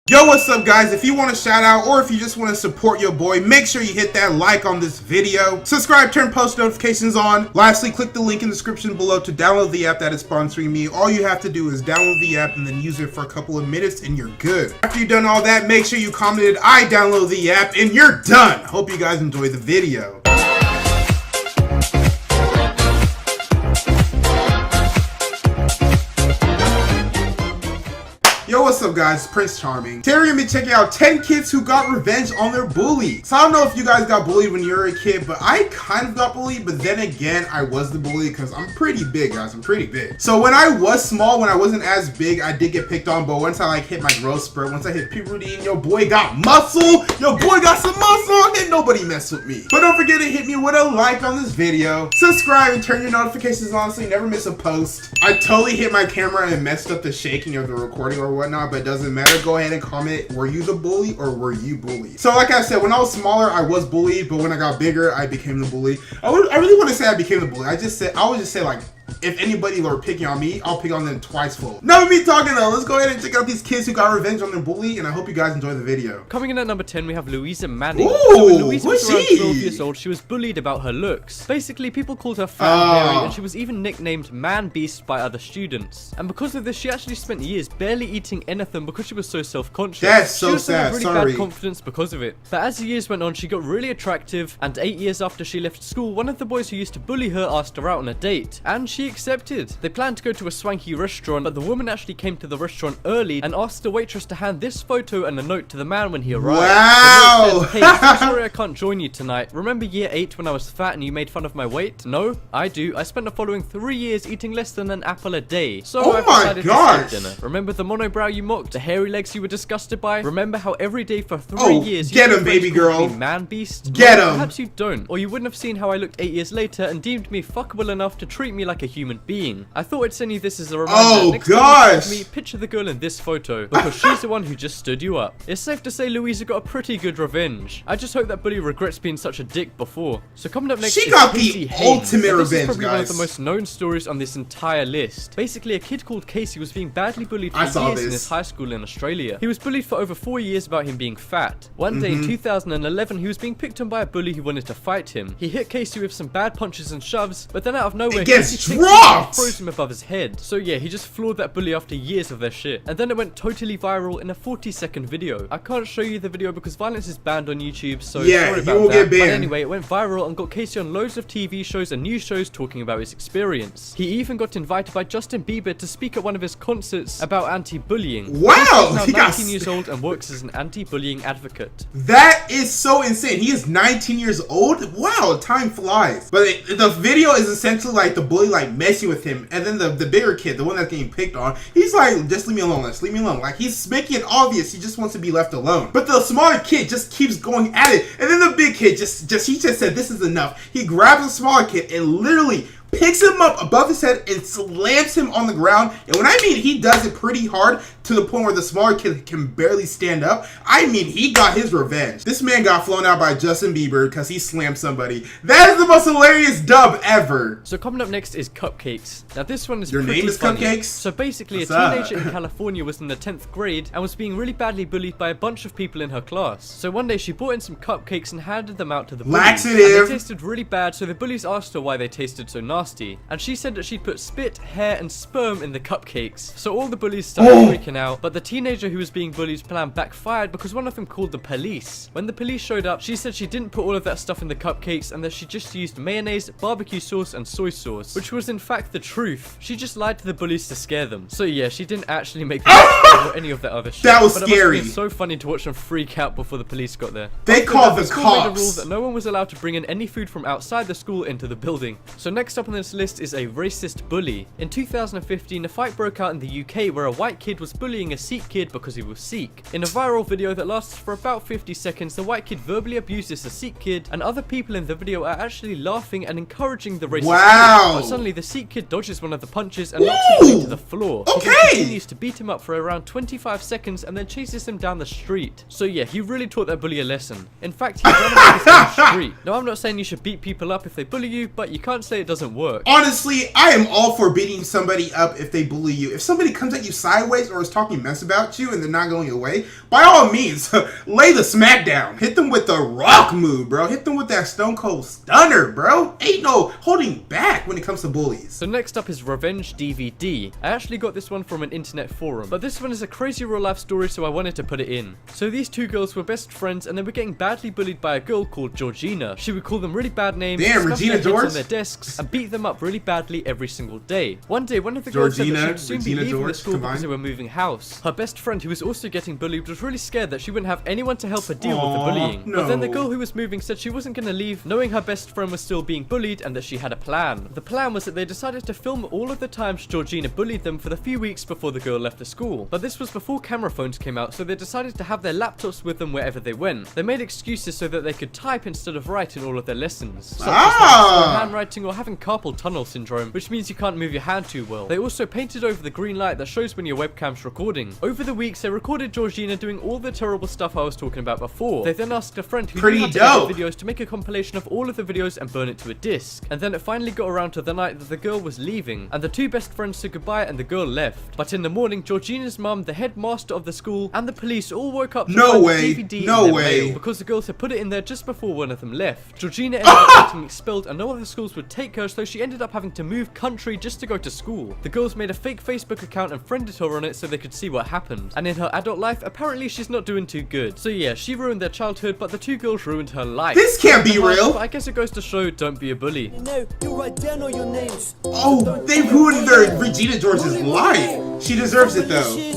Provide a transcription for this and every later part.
Yo, what's up guys? If you want a shout out or if you just want to support your boy, make sure you hit that like on this video, subscribe, turn post notifications on. Lastly, click the link in the description below to download the app that is sponsoring me. All you have to do is download the app and then use it for a couple of minutes and you're good. After you've done all that, make sure you commented I download the app and you're done. Hope you guys enjoy the video. Yo, what's up guys? Prince Charming. Today we're gonna be checking out 10 kids who got revenge on their bully. So I don't know if you guys got bullied when you were a kid, but I kind of got bullied, but then again, I was the bully because I'm pretty big, guys. I'm pretty big. So when I was small, when I wasn't as big, I did get picked on, but once I hit my growth spurt, once I hit puberty and your boy got muscle, your boy got some muscle, and nobody mess with me. But don't forget to hit me with a like on this video, subscribe, and turn your notifications on so you never miss a post. I totally hit my camera and messed up the shaking of the recording or whatnot, but it doesn't matter. Go ahead and comment, were you the bully or were you bullied? So like I said, when I was smaller I was bullied, but when I got bigger I became the bully. I really want to say I became the bully. I would just say like, if anybody were picking on me, I'll pick on them twice full. Not me talking though. Let's go ahead and check out these kids who got revenge on their bully, and I hope you guys enjoy the video. Coming in at number 10, we have Louisa Manning. Ooh, so when Louisa was around 12 years old, she was bullied about her looks. Basically, people called her fat and hairy, and she was even nicknamed Man Beast by other students. And because of this, she actually spent years barely eating anything because she was so self-conscious. That's so she also sad. had really bad confidence because of it. But as the years went on, she got really attractive, and 8 years after she left school, one of the boys who used to bully her asked her out on a date, and she accepted. They planned to go to a swanky restaurant, but the woman actually came to the restaurant early and asked the waitress to hand this photo and a note to the man when he arrived. Wow! Said, hey, so sorry I can't join you tonight. Remember year 8 when I was fat and you made fun of my weight? No, I do. I spent the following 3 years eating less than an apple a day. So I've decided to skip dinner. Remember the monobrow you mocked? The hairy legs you were disgusted by? Remember how every day for 3 years you get him, baby girl. Me Man Beast? Get him! Perhaps you don't. Or you wouldn't have seen how I looked 8 years later and deemed me fuckable enough to treat me like a human being. I thought I'd send you this as a reminder. Oh Next gosh! time you see me, picture the girl in this photo because she's the one who just stood you up. It's safe to say Louisa got a pretty good revenge. I just hope that bully regrets being such a dick before. So coming up next, she got the ultimate revenge, this is probably guys. one of the most known stories on this entire list. Basically, a kid called Casey was being badly bullied for years in his high school in Australia. He was bullied for over 4 years about him being fat. One day in 2011, he was being picked on by a bully who wanted to fight him. He hit Casey with some bad punches and shoves, but then out of nowhere, Casey froze him above his head. So yeah, he just floored that bully after years of their shit. And then it went totally viral in a 40-second video. I can't show you the video because violence is banned on YouTube, so sorry about that. But anyway, it went viral and got Casey on loads of TV shows and news shows talking about his experience. He even got invited by Justin Bieber to speak at one of his concerts about anti-bullying. Wow! He's now 19 years old and works as an anti-bullying advocate. That is so insane. He is 19 years old? Wow, time flies. But the video is essentially like the bully like messing with him, and then the bigger kid, the one that's getting picked on, he's like, just leave me alone, leave me alone. Like, he's making it obvious he just wants to be left alone. But the smaller kid just keeps going at it, and then the big kid he just said this is enough. He grabs the smaller kid and literally picks him up above his head and slams him on the ground. And when I mean he does it pretty hard to the point where the smaller kid can barely stand up, I mean he got his revenge. This man got flown out by Justin Bieber because he slammed somebody. That is the most hilarious dub ever. So coming up next is cupcakes. Now this one is Your name is funny. Cupcakes? So basically What's a teenager in California was in the 10th grade and was being really badly bullied by a bunch of people in her class. So one day she brought in some cupcakes and handed them out to the bullies. Laxative. And they tasted really bad, so the bullies asked her why they tasted so nasty. And she said that she'd put spit, hair, and sperm in the cupcakes. So all the bullies started freaking out, but the teenager who was being bullied's plan backfired because one of them called the police. When the police showed up, she said she didn't put all of that stuff in the cupcakes and that she just used mayonnaise, barbecue sauce, and soy sauce, which was in fact the truth. She just lied to the bullies to scare them. So yeah, she didn't actually make them or any of that other shit. That was but scary. It must have been so funny to watch them freak out before the police got there. They called the school made a rule cops. that no one was allowed to bring in any food from outside the school into the building. So next up on this list is a racist bully. In 2015, a fight broke out in the UK where a white kid was bullying a Sikh kid because he was Sikh. In a viral video that lasts for about 50 seconds, the white kid verbally abuses the Sikh kid, and other people in the video are actually laughing and encouraging the racist kid. But suddenly the Sikh kid dodges one of the punches and knocks him to the floor. He then continues to beat him up for around 25 seconds and then chases him down the street. So yeah, he really taught that bully a lesson. In fact, he ran him off the street. Now I'm not saying you should beat people up if they bully you, but you can't say it doesn't work. Honestly, I am all for beating somebody up if they bully you. If somebody comes at you sideways or girls talking mess about you and they're not going away, by all means, lay the smack down. Hit them with the rock move, bro. Hit them with that Stone Cold Stunner, bro. Ain't no holding back when it comes to bullies. So next up is Revenge DVD. I actually got this one from an internet forum, but this one is a crazy real life story, so I wanted to put it in. So these two girls were best friends and they were getting badly bullied by a girl called Georgina. She would call them really bad names, damn, Regina George, on their desks and beat them up really badly every single day. One day, one of the girls said that she would soon be leaving the school because they were moving house. Her best friend, who was also getting bullied, was really scared that she wouldn't have anyone to help her deal with the bullying. No. But then the girl who was moving said she wasn't going to leave, knowing her best friend was still being bullied and that she had a plan. The plan was that they decided to film all of the times Georgina bullied them for the few weeks before the girl left the school. But this was before camera phones came out, so they decided to have their laptops with them wherever they went. They made excuses so that they could type instead of write in all of their lessons, such as slow handwriting or having carpal tunnel syndrome, which means you can't move your hand too well. They also painted over the green light that shows when your webcam's recording. Over the weeks, they recorded Georgina doing all the terrible stuff I was talking about before. They then asked a friend who knew how to edit videos to make a compilation of all of the videos and burn it to a disc. And then it finally got around to the night that the girl was leaving, and the two best friends said goodbye and the girl left. But in the morning, Georgina's mum, the headmaster of the school, and the police all woke up to find the DVD in their mail, because the girls had put it in there just before one of them left. Georgina ended up getting expelled and no other schools would take her, so she ended up having to move country just to go to school. The girls made a fake Facebook account and friended her on it so they could see what happened. And in her adult life, apparently she's not doing too good. So yeah, she ruined their childhood, but the two girls ruined her life. This can't be real. But I guess it goes to show, don't be a bully. No, you write down all your names. Oh, they ruined their Regina George's life. She deserves it though.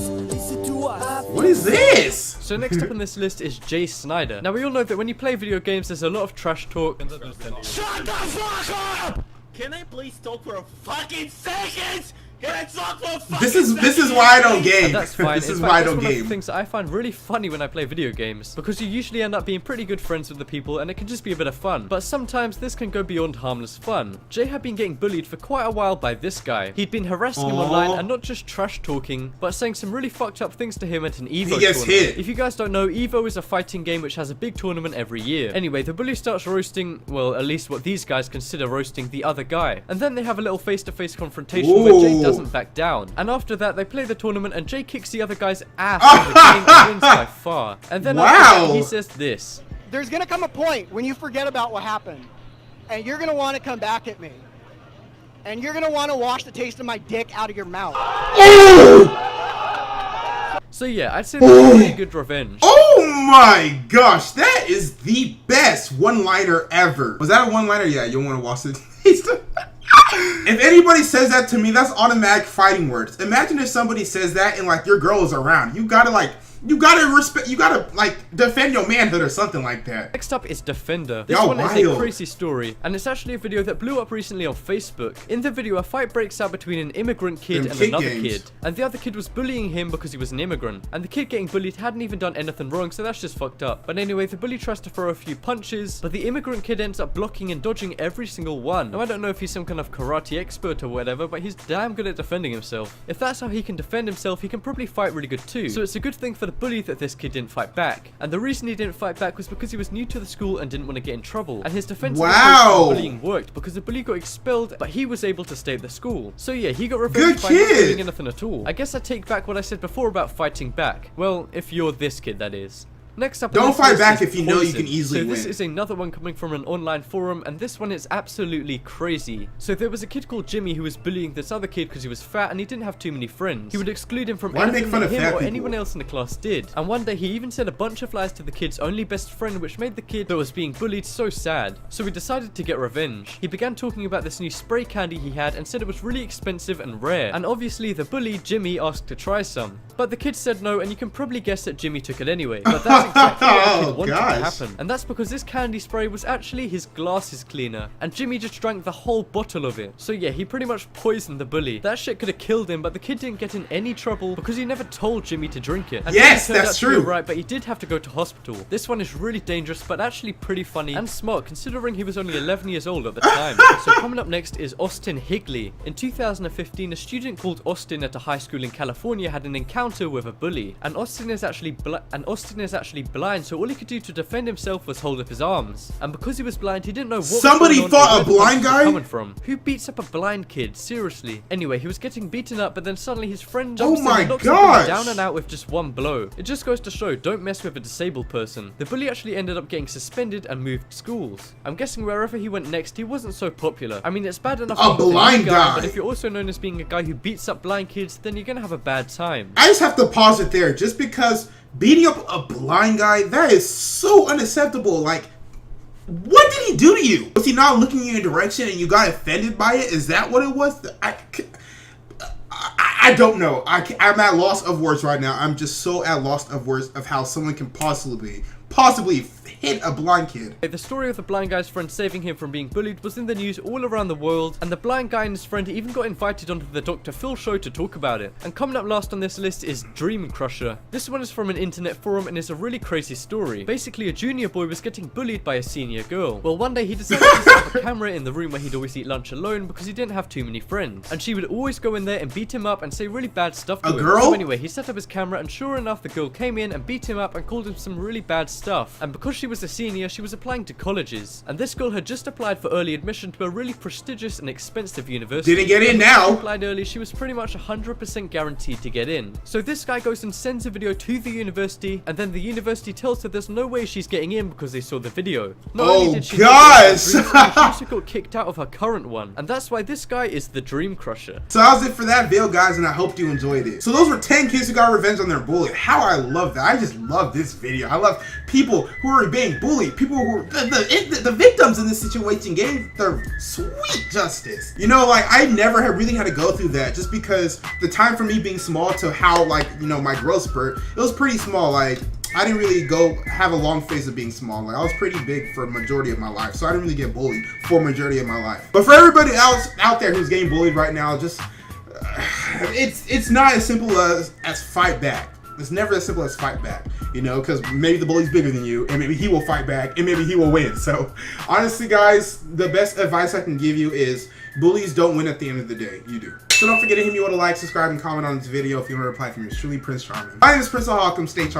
What is this? So next up on this list is Snider. Now we all know that when you play video games, there's a lot of trash talk. Shut the fuck up! Can I please talk for a fucking second? Can I talk for a fucking second? This is why I don't game. And that's fine. This is In fact, why I that's don't one of game. the things that I find really funny when I play video games, because you usually end up being pretty good friends with the people and it can just be a bit of fun. But sometimes this can go beyond harmless fun. Jay had been getting bullied for quite a while by this guy. He'd been harassing him online and not just trash talking, but saying some really fucked up things to him at an Evo tournament. Hit. If you guys don't know, Evo is a fighting game which has a big tournament every year. Anyway, the bully starts roasting, well, at least what these guys consider roasting the other guy. And then they have a little face-to-face confrontation where Jay doesn't back down. And after that, they play the tournament and Jay kicks the other guy's ass in the game and wins by far. And then after that, he says this. There's gonna come a point when you forget about what happened. And you're gonna wanna come back at me. And you're gonna wanna wash the taste of my dick out of your mouth. So yeah, I'd say that's a pretty good revenge. Oh my gosh, that is the best one-liner ever. Was that a one-liner? Yeah, you want to wash the taste. If anybody says that to me, that's automatic fighting words. Imagine if somebody says that and like your girl is around. You gotta respect, you gotta like defend your manhood or something like that. Next up is Defender. This one is a crazy story, and it's actually a video that blew up recently on Facebook. In the video, a fight breaks out between an immigrant kid and another kid, and the other kid was bullying him because he was an immigrant, and the kid getting bullied hadn't even done anything wrong, so that's just fucked up. But anyway, the bully tries to throw a few punches, but the immigrant kid ends up blocking and dodging every single one. Now I don't know if he's some kind of karate expert or whatever, but he's damn good at defending himself. If that's how he can defend himself, he can probably fight really good too. So it's a good thing for the bully that this kid didn't fight back. And the reason he didn't fight back was because he was new to the school and didn't want to get in trouble. And his defense of bullying worked because the bully got expelled, but he was able to stay at the school. So yeah, he got revenge by not doing anything at all. I guess I take back what I said before about fighting back. Well, if you're this kid, that is. Next up, don't fight back if you know you can easily win. So this is another one coming from an online forum, and this one is absolutely crazy. So there was a kid called Jimmy who was bullying this other kid because he was fat and he didn't have too many friends. He would exclude him from anything that him or anyone else in the class did. And one day he even said a bunch of lies to the kid's only best friend, which made the kid that was being bullied so sad. So he decided to get revenge. He began talking about this new spray candy he had and said it was really expensive and rare. And obviously the bully, Jimmy, asked to try some. But the kid said no, and you can probably guess that Jimmy took it anyway. But that's exactly what the kid wanted to happen. And that's because this candy spray was actually his glasses cleaner. And Jimmy just drank the whole bottle of it. So yeah, he pretty much poisoned the bully. That shit could have killed him, but the kid didn't get in any trouble because he never told Jimmy to drink it. And yes, that's true. Right, but he did have to go to hospital. This one is really dangerous, but actually pretty funny and smart considering he was only 11 years old at the time. So coming up next is Austin Higley. In 2015, a student called Austin at a high school in California had an encounter with a bully. And Austin is actually apparently blind, so all he could do to defend himself was hold up his arms. And because he was blind, he didn't know what Somebody was going on fought or a where the blind punches were guy? coming from. Who beats up a blind kid? Seriously. Anyway, he was getting beaten up, but then suddenly his friend jumps in and knocks him down and out with just one blow. It just goes to show, don't mess with a disabled person. The bully actually ended up getting suspended and moved schools. I'm guessing wherever he went next, he wasn't so popular. I mean, it's bad enough A being blind guy. but if you're also known as being a guy who beats up blind kids, then you're gonna have a bad time. I just have to pause it there. Just because beating up a blind guy, that is so unacceptable. Like, what did he do to you? Was he not looking in your direction and you got offended by it? Is that what it was? I don't know. I'm at loss of words right now. I'm just so at loss of words of how someone can possibly hit a blind kid. The story of the blind guy's friend saving him from being bullied was in the news all around the world, and the blind guy and his friend even got invited onto the Dr. Phil show to talk about it. And coming up last on this list is Dream Crusher. This one is from an internet forum and is a really crazy story. Basically, a junior boy was getting bullied by a senior girl. Well, one day he decided to set up a camera in the room where he'd always eat lunch alone because he didn't have too many friends. And she would always go in there and beat him up and say really bad stuff to him. girl? So anyway, he set up his camera, and sure enough, the girl came in and beat him up and called him some really bad stuff. And because she was a senior, she was applying to colleges, and this girl had just applied for early admission to a really prestigious and expensive university. Didn't get in When now. she applied early, she was pretty much 100% guaranteed to get in. So this guy goes and sends a video to the university, and then the university tells her there's no way she's getting in because they saw the video. Not only did she gosh! she also got kicked out of her current one, and that's why this guy is the Dream Crusher. So that was it for that video, guys, and I hope you enjoyed it. So those were 10 kids who got revenge on their bully. How I love that. I just love this video. I love people who are being bullied. People who are the victims in this situation getting their sweet justice. You know, like, I never really had to go through that, just because the time for me being small to how, like, you know, my growth spurt, it was pretty small. Like, I didn't really have a long phase of being small. Like, I was pretty big for a majority of my life, so I didn't really get bullied for a majority of my life. But for everybody else out there who's getting bullied right now, just it's not as simple as fight back. It's never as simple as fight back, you know, because maybe the bully's bigger than you, and maybe he will fight back, and maybe he will win. So honestly, guys, the best advice I can give you is bullies don't win at the end of the day. You do. So don't forget to hit me with a like, subscribe, and comment on this video if you want to reply from yours truly, Prince Charming. My name is Prince Ohakam. Stay charming.